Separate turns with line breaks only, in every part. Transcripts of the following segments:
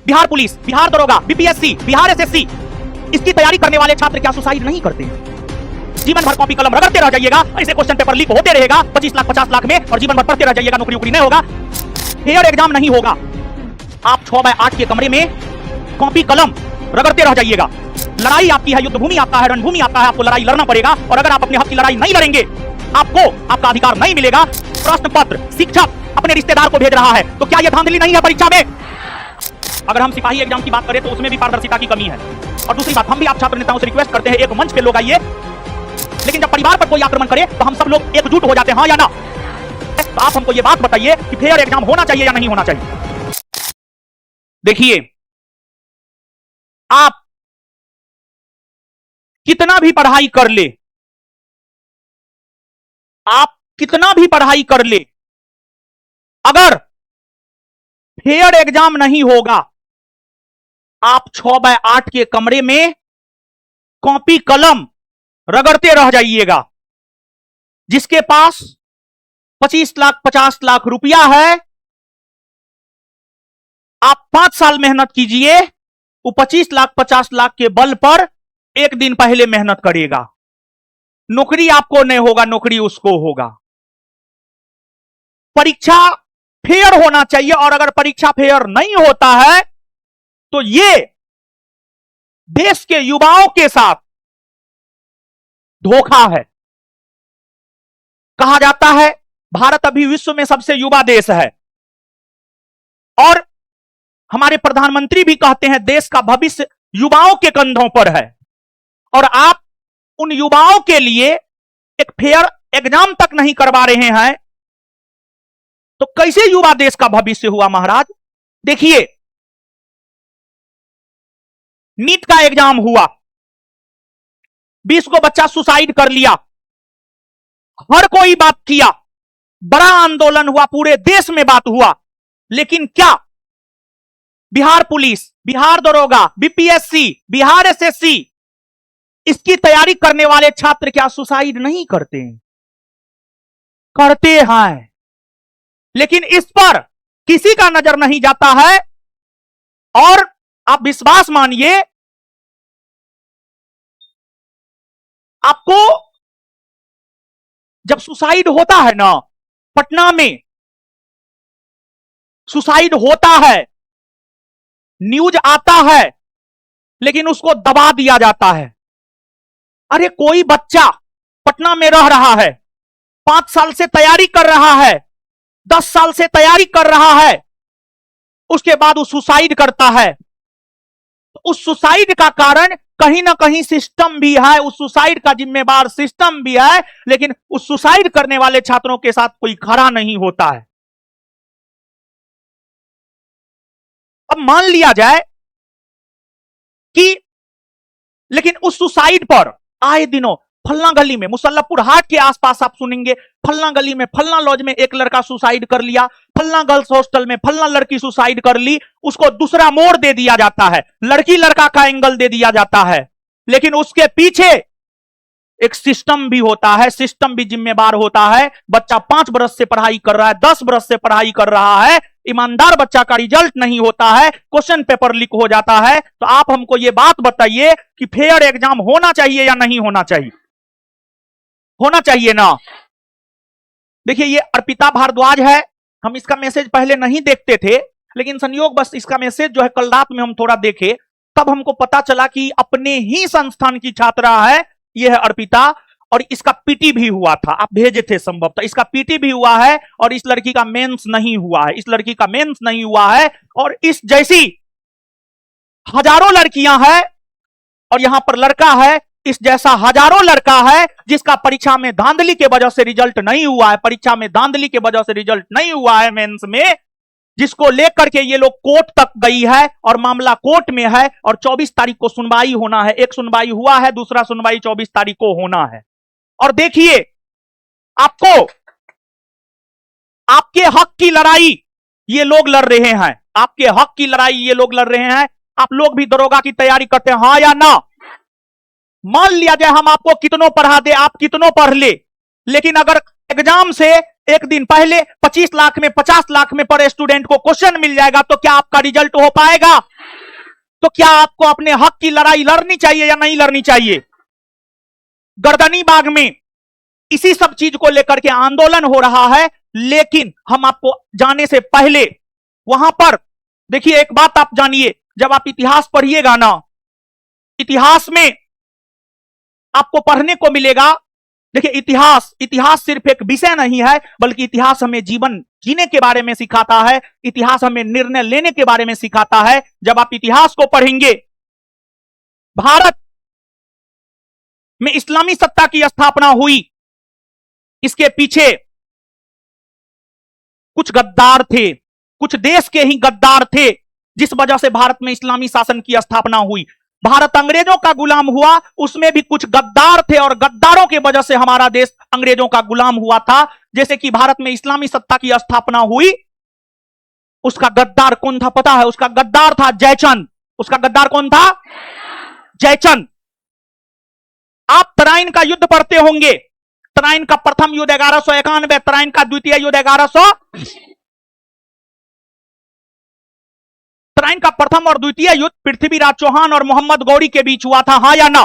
Bihar police, Bihar दरोगा, BPSC, Bihar SSC, इसकी तैयारी करने वाले छात्र क्या सुसाइड नहीं करते? जीवन भर कॉपी कलम रगड़ते रह जाइएगा, ऐसे क्वेश्चन पेपर लीक होते रहेगा 25 लाख 50 लाख में, और जीवन भर पढ़ते रह जाइएगा, नौकरी उकरी नहीं होगा, फेयर एग्जाम नहीं होगा। आप 6x8 के कमरे में कॉपी कलम रगड़ते रह जाइएगा। लड़ाई आपकी है, युद्ध भूमि आपका है, रणभूमि आपका है, आपको लड़ाई लड़ना पड़ेगा, और अगर आप अपने हक की लड़ाई नहीं लड़ेंगे, आपको आपका अधिकार नहीं मिलेगा। प्रश्न पत्र शिक्षक अपने रिश्तेदार को भेज रहा है, तो क्या यह धांधली नहीं है परीक्षा में? अगर हम सिपाही एग्जाम की बात करें तो उसमें भी पारदर्शिता की कमी है। और दूसरी बात, हम भी आप छात्र नेताओं से रिक्वेस्ट करते हैं, एक मंच पे लोग आइए, लेकिन जब परिवार पर कोई आक्रमण करे तो हम सब लोग एकजुट हो जाते हैं, हाँ या ना? तो आप हमको ये बात बताइए कि फेयर एग्जाम होना चाहिए या नहीं होना चाहिए। देखिए, आप कितना भी पढ़ाई कर ले, आप कितना भी पढ़ाई कर ले, अगर फेयर एग्जाम नहीं होगा, आप 6x8 के कमरे में कॉपी कलम रगड़ते रह जाइएगा। जिसके पास 25 लाख 50 लाख रुपया है, आप 5 साल मेहनत कीजिए, वो 25 लाख 50 लाख के बल पर एक दिन पहले मेहनत करेगा। नौकरी आपको नहीं होगा, नौकरी उसको होगा। परीक्षा फेयर होना चाहिए, और अगर परीक्षा फेयर नहीं होता है तो ये देश के युवाओं के साथ धोखा है। कहा जाता है भारत अभी विश्व में सबसे युवा देश है, और हमारे प्रधानमंत्री भी कहते हैं देश का भविष्य युवाओं के कंधों पर है, और आप उन युवाओं के लिए एक फेयर एग्जाम तक नहीं करवा रहे हैं, तो कैसे युवा देश का भविष्य हुआ महाराज? देखिए, नीट का एग्जाम हुआ, 20 को बच्चा सुसाइड कर लिया, हर कोई बात किया, बड़ा आंदोलन हुआ, पूरे देश में बात हुआ, लेकिन क्या बिहार पुलिस, बिहार दरोगा, बीपीएससी, बिहार एसएससी, इसकी तैयारी करने वाले छात्र क्या सुसाइड नहीं करते हैं? करते हैं, लेकिन इस पर किसी का नजर नहीं जाता है। और आप विश्वास मानिए, आपको जब सुसाइड होता है ना, पटना में सुसाइड होता है, न्यूज आता है, लेकिन उसको दबा दिया जाता है। अरे कोई बच्चा पटना में रह रहा है, 5 साल से तैयारी कर रहा है, 10 साल से तैयारी कर रहा है, उसके बाद वो सुसाइड करता है। उस सुसाइड का कारण कहीं ना कहीं सिस्टम भी है, उस सुसाइड का जिम्मेवार सिस्टम भी है, लेकिन उस सुसाइड करने वाले छात्रों के साथ कोई खड़ा नहीं होता है। अब मान लिया जाए कि, लेकिन उस सुसाइड पर आए दिनों फलना गली में, मुसल्लपुर हाट के आसपास आप सुनेंगे, फलना गली में, फलना लॉज में एक लड़का सुसाइड कर लिया, फलना गर्ल्स हॉस्टल में फलना लड़की सुसाइड कर ली, उसको दूसरा मोड़ दे दिया जाता है, लड़की लड़का का एंगल दे दिया जाता है, लेकिन उसके पीछे एक सिस्टम भी होता है, सिस्टम भी जिम्मेवार होता है। बच्चा 5 बरस से पढ़ाई कर रहा है, 10 बरस से पढ़ाई कर रहा है, ईमानदार बच्चा का रिजल्ट नहीं होता है, क्वेश्चन पेपर लीक हो जाता है। तो आप हमको ये बात बताइए कि फेयर एग्जाम होना चाहिए या नहीं होना चाहिए? होना चाहिए ना। देखिए, ये अर्पिता भारद्वाज है, हम इसका मैसेज पहले नहीं देखते थे, लेकिन संयोग बस इसका मैसेज जो है कल रात में हम थोड़ा देखे, तब हमको पता चला कि अपने ही संस्थान की छात्रा है यह है अर्पिता, और इसका पीटी भी हुआ था, आप भेजे थे संभवतः, इसका पीटी भी हुआ है, और इस लड़की का मेंस नहीं हुआ है, इस लड़की का मेंस नहीं हुआ है। और इस जैसी हजारों लड़कियां हैं, और यहां पर लड़का है, इस जैसा हजारों लड़का है जिसका परीक्षा में धांधली के वजह से रिजल्ट नहीं हुआ है, परीक्षा में धांधली के वजह से रिजल्ट नहीं हुआ है मेंस में, जिसको लेकर के ये लोग कोर्ट तक गई है, और मामला कोर्ट में है, और 24 तारीख को सुनवाई होना है। एक सुनवाई हुआ है, दूसरा सुनवाई 24 तारीख को होना है। और देखिए, आपको आपके हक की लड़ाई ये लोग लड़ रहे हैं, आपके हक की लड़ाई ये लोग लड़ रहे हैं। आप लोग भी दरोगा की तैयारी करते हैं, हाँ या ना? मान लिया जाए हम आपको कितनों पढ़ा दे, आप कितनों पढ़ ले, लेकिन अगर एग्जाम से एक दिन पहले 25 लाख में 50 लाख में पर स्टूडेंट को क्वेश्चन मिल जाएगा, तो क्या आपका रिजल्ट हो पाएगा? तो क्या आपको अपने हक की लड़ाई लड़नी चाहिए या नहीं लड़नी चाहिए? गर्दनी बाग में इसी सब चीज को लेकर के आंदोलन हो रहा है, लेकिन हम आपको जाने से पहले वहां पर देखिए, एक बात आप जानिए, जब आप इतिहास पढ़िएगा ना, इतिहास में आपको पढ़ने को मिलेगा। देखिए, इतिहास सिर्फ एक विषय नहीं है, बल्कि इतिहास हमें जीवन जीने के बारे में सिखाता है, इतिहास हमें निर्णय लेने के बारे में सिखाता है। जब आप इतिहास को पढ़ेंगे, भारत में इस्लामी सत्ता की स्थापना हुई, इसके पीछे कुछ गद्दार थे, कुछ देश के ही गद्दार थे, जिस वजह से भारत में इस्लामी शासन की स्थापना हुई। भारत अंग्रेजों का गुलाम हुआ, उसमें भी कुछ गद्दार थे, और गद्दारों के वजह से हमारा देश अंग्रेजों का गुलाम हुआ था। जैसे कि भारत में इस्लामी सत्ता की स्थापना हुई, उसका गद्दार कौन था पता है? उसका गद्दार था जयचंद। उसका गद्दार कौन था? जयचंद। आप तराइन का युद्ध पढ़ते होंगे। तराइन का प्रथम युद्ध 1191, तराइन का द्वितीय युद्ध 1100। तराइन का प्रथम और द्वितीय युद्ध पृथ्वीराज चौहान और मोहम्मद गौरी के बीच हुआ था, हां या ना?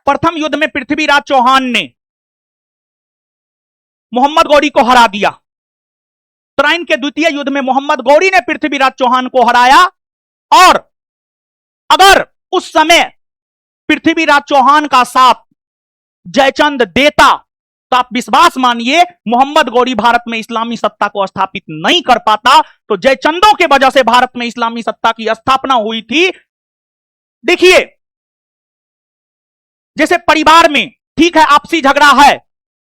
प्रथम युद्ध में पृथ्वीराज चौहान ने मोहम्मद गौरी को हरा दिया। तराइन के द्वितीय युद्ध में मोहम्मद गौरी ने पृथ्वीराज चौहान को हराया, और अगर उस समय पृथ्वीराज चौहान का साथ जयचंद देता, तो आप विश्वास मानिए, मोहम्मद गौरी भारत में इस्लामी सत्ता को स्थापित नहीं कर पाता। तो जयचंदों के वजह से भारत में इस्लामी सत्ता की स्थापना हुई थी। देखिए, जैसे परिवार में, ठीक है, आपसी झगड़ा है,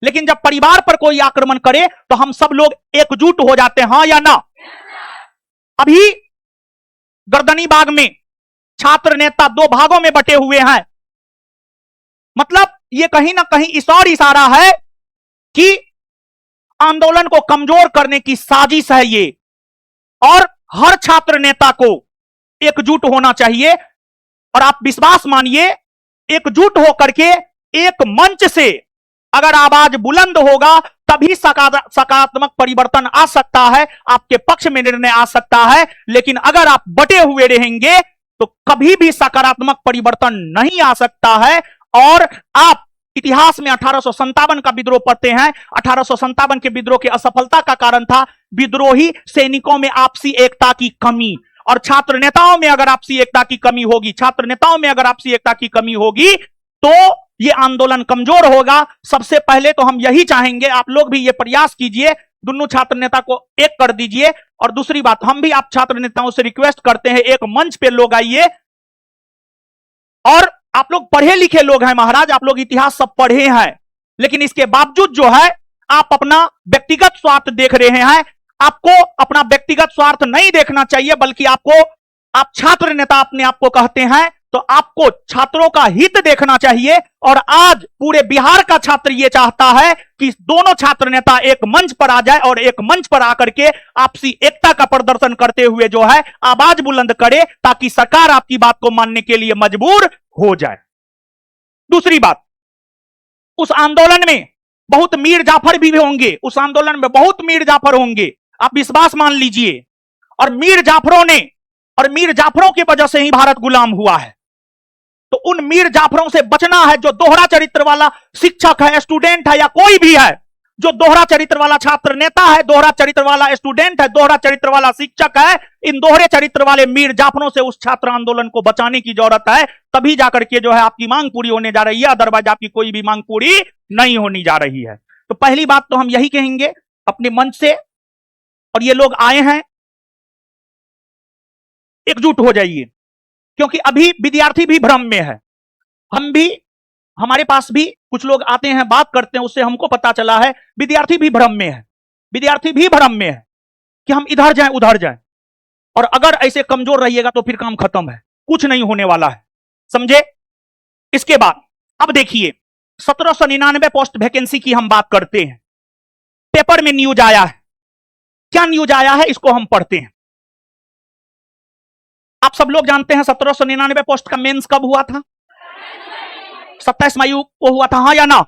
लेकिन जब परिवार पर कोई आक्रमण करे तो हम सब लोग एकजुट हो जाते हैं, हां या ना? अभी गर्दनी बाग में छात्र नेता दो भागों में बटे हुए हैं। मतलब ये कहीं ना कहीं इस और इशारा है कि आंदोलन को कमजोर करने की साजिश है ये, और हर छात्र नेता को एकजुट होना चाहिए। और आप विश्वास मानिए, एकजुट होकर के एक मंच से अगर आवाज बुलंद होगा, तभी सकारात्मक परिवर्तन आ सकता है, आपके पक्ष में निर्णय आ सकता है। लेकिन अगर आप बटे हुए रहेंगे तो कभी भी सकारात्मक परिवर्तन नहीं आ सकता है। और आप इतिहास में 1857 का विद्रोह पढ़ते हैं। 1857 के विद्रोह की असफलता का कारण था विद्रोही सैनिकों में आपसी एकता की कमी, और छात्र नेताओं में अगर आपसी एकता की कमी होगी, छात्र नेताओं में अगर आपसी एकता की कमी होगी, तो यह आंदोलन कमजोर होगा। सबसे पहले तो हम यही चाहेंगे, आप लोग भी यह प्रयास कीजिए, दोनों छात्र नेता को एक कर दीजिए। और दूसरी बात, हम भी आप छात्र नेताओं से रिक्वेस्ट करते हैं, एक मंच पे लोग आइए। और आप लोग पढ़े लिखे लोग हैं महाराज, आप लोग इतिहास सब पढ़े हैं, लेकिन इसके बावजूद जो है आप अपना व्यक्तिगत स्वार्थ देख रहे हैं। आपको अपना व्यक्तिगत स्वार्थ नहीं देखना चाहिए, बल्कि आप छात्र नेता अपने आप को कहते हैं, तो आपको छात्रों का हित देखना चाहिए। और आज पूरे बिहार का छात्र यह चाहता है कि दोनों छात्र नेता एक मंच पर आ जाए, और एक मंच पर आकर के आपसी एकता का प्रदर्शन करते हुए जो है आवाज बुलंद करे, ताकि सरकार आपकी बात को मानने के लिए मजबूर हो जाए। दूसरी बात, उस आंदोलन में बहुत मीर जाफर भी होंगे, उस आंदोलन में बहुत मीर जाफर होंगे, आप विश्वास मान लीजिए। और मीर जाफरों की वजह से ही भारत गुलाम हुआ है। तो उन मीर जाफरों से बचना है, जो दोहरा चरित्र वाला शिक्षक है, स्टूडेंट है, या कोई भी है जो दोहरा चरित्र वाला छात्र नेता है, दोहरा चरित्र वाला स्टूडेंट है, दोहरा चरित्र वाला शिक्षक है, इन दोहरे चरित्र वाले मीर जाफरों से उस छात्र आंदोलन को बचाने की जरूरत है। तभी जाकर के जो है आपकी मांग पूरी होने जा रही है, अदरवाइज आपकी कोई भी मांग पूरी नहीं होने जा रही है। तो पहली बात तो हम यही कहेंगे अपने मंच से, और ये लोग आए हैं, एकजुट हो जाइए, क्योंकि अभी विद्यार्थी भी भ्रम में है। हम भी, हमारे पास भी कुछ लोग आते हैं, बात करते हैं, उससे हमको पता चला है विद्यार्थी भी भ्रम में है, विद्यार्थी भी भ्रम में है कि हम इधर जाएं उधर जाएं। और अगर ऐसे कमजोर रहिएगा तो फिर काम खत्म है, कुछ नहीं होने वाला है, समझे? इसके बाद अब देखिए, 1799 पोस्ट वैकेंसी की हम बात करते हैं। पेपर में न्यूज आया है, क्या न्यूज आया है इसको हम पढ़ते हैं। आप सब लोग जानते हैं 1799 पोस्ट का मेंस कब हुआ था? 27 मई को हुआ था, हां या ना?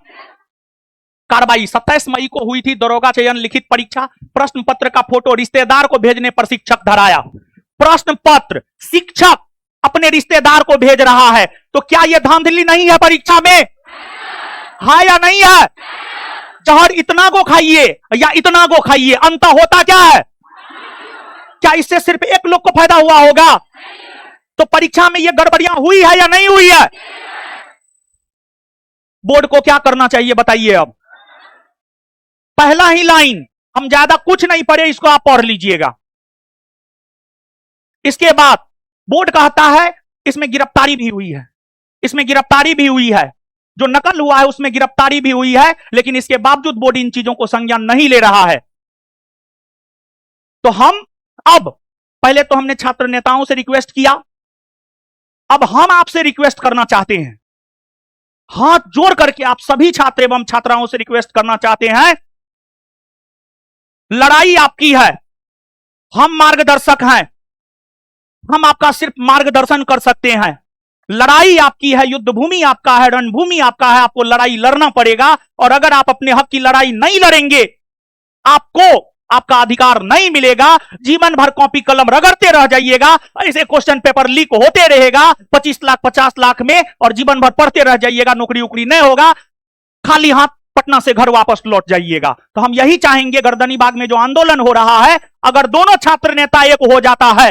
कार्रवाई 27 मई को हुई थी। दरोगा चयन लिखित परीक्षा, प्रश्न पत्र का फोटो रिश्तेदार को भेजने पर शिक्षक धराया। प्रश्न पत्र शिक्षक अपने रिश्तेदार को भेज रहा है, तो क्या यह धांधली नहीं है परीक्षा में? है या नहीं है? जहर इतना को खाइए या इतना को खाइए, अंतर होता क्या है? क्या इससे सिर्फ एक लोग को फायदा हुआ होगा? तो परीक्षा में ये गड़बड़ियां हुई है या नहीं हुई है? बोर्ड को क्या करना चाहिए बताइए? अब पहला ही लाइन, हम ज्यादा कुछ नहीं पढ़े, इसको आप पढ़ लीजिएगा। इसके बाद बोर्ड कहता है इसमें गिरफ्तारी भी हुई है, इसमें गिरफ्तारी भी हुई है, जो नकल हुआ है उसमें गिरफ्तारी भी हुई है, लेकिन इसके बावजूद बोर्ड इन चीजों को संज्ञान नहीं ले रहा है। तो हम अब, पहले तो हमने छात्र नेताओं से रिक्वेस्ट किया, अब हम आपसे रिक्वेस्ट करना चाहते हैं, हाथ जोड़ करके आप सभी छात्र एवं छात्राओं से रिक्वेस्ट करना चाहते हैं, लड़ाई आपकी है, हम मार्गदर्शक हैं, हम आपका सिर्फ मार्गदर्शन कर सकते हैं। लड़ाई आपकी है, युद्ध भूमि आपका है, रणभूमि आपका है, आपको लड़ाई लड़ना पड़ेगा। और अगर आप अपने हक की लड़ाई नहीं लड़ेंगे, आपको आपका अधिकार नहीं मिलेगा, जीवन भर कॉपी कलम रगड़ते रह जाइएगा, ऐसे क्वेश्चन पेपर लीक होते रहेगा 25 लाख 50 लाख में, और जीवन भर पढ़ते रह जाइएगा, नौकरी उकरी नहीं होगा, खाली हाथ पटना से घर वापस लौट जाइएगा। तो हम यही चाहेंगे, गर्दनी बाग में जो आंदोलन हो रहा है, अगर दोनों छात्र नेता एक हो जाता है,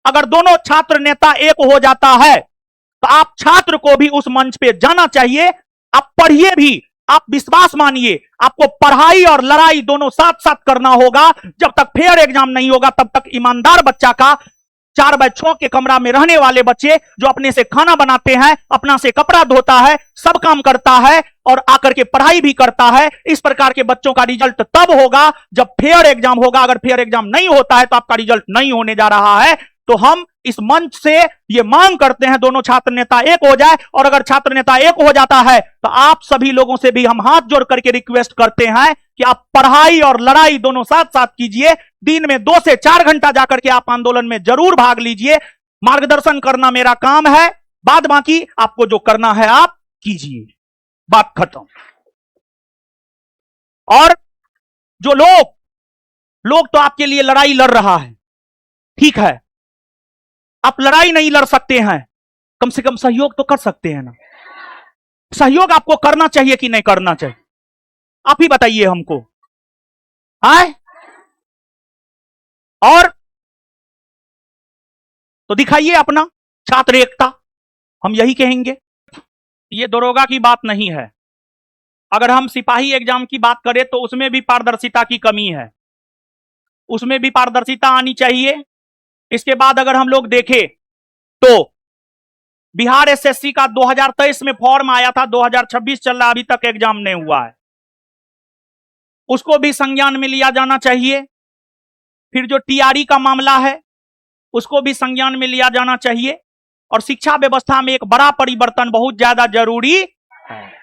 अगर दोनों छात्र नेता एक हो जाता है, तो आप छात्र को भी उस मंच पे जाना चाहिए, आप पढ़िए भी, आप विश्वास मानिए, आपको पढ़ाई और लड़ाई दोनों साथ साथ करना होगा। जब तक फेयर एग्जाम नहीं होगा, तब तक ईमानदार बच्चा का, 4x6 के कमरा में रहने वाले बच्चे जो अपने से खाना बनाते हैं, अपना से कपड़ा धोता है, सब काम करता है और आकर के पढ़ाई भी करता है, इस प्रकार के बच्चों का रिजल्ट तब होगा जब फेयर एग्जाम होगा। अगर फेयर एग्जाम नहीं होता है तो आपका रिजल्ट नहीं होने जा रहा है। तो हम इस मंच से ये मांग करते हैं, दोनों छात्र नेता एक हो जाए, और अगर छात्र नेता एक हो जाता है तो आप सभी लोगों से भी हम हाथ जोड़ करके रिक्वेस्ट करते हैं कि आप पढ़ाई और लड़ाई दोनों साथ साथ कीजिए। दिन में 2 से 4 घंटा जाकर के आप आंदोलन में जरूर भाग लीजिए। मार्गदर्शन करना मेरा काम है, बाद बाकी आपको जो करना है आप कीजिए, बात खत्म। और जो लोग तो आपके लिए लड़ाई लड़ रहा है, ठीक है, आप लड़ाई नहीं लड़ सकते हैं, कम से कम सहयोग तो कर सकते हैं ना। सहयोग आपको करना चाहिए कि नहीं करना चाहिए, आप ही बताइए हमको, आए? और तो दिखाइए अपना छात्र एकता, हम यही कहेंगे। ये दरोगा की बात नहीं है, अगर हम सिपाही एग्जाम की बात करें तो उसमें भी पारदर्शिता की कमी है, उसमें भी पारदर्शिता आनी चाहिए। इसके बाद अगर हम लोग देखें तो बिहार एसएससी का 2023 में फॉर्म आया था, 2026 चल रहा, अभी तक एग्जाम नहीं हुआ है, उसको भी संज्ञान में लिया जाना चाहिए। फिर जो टीआरई का मामला है उसको भी संज्ञान में लिया जाना चाहिए। और शिक्षा व्यवस्था में एक बड़ा परिवर्तन बहुत ज्यादा जरूरी है।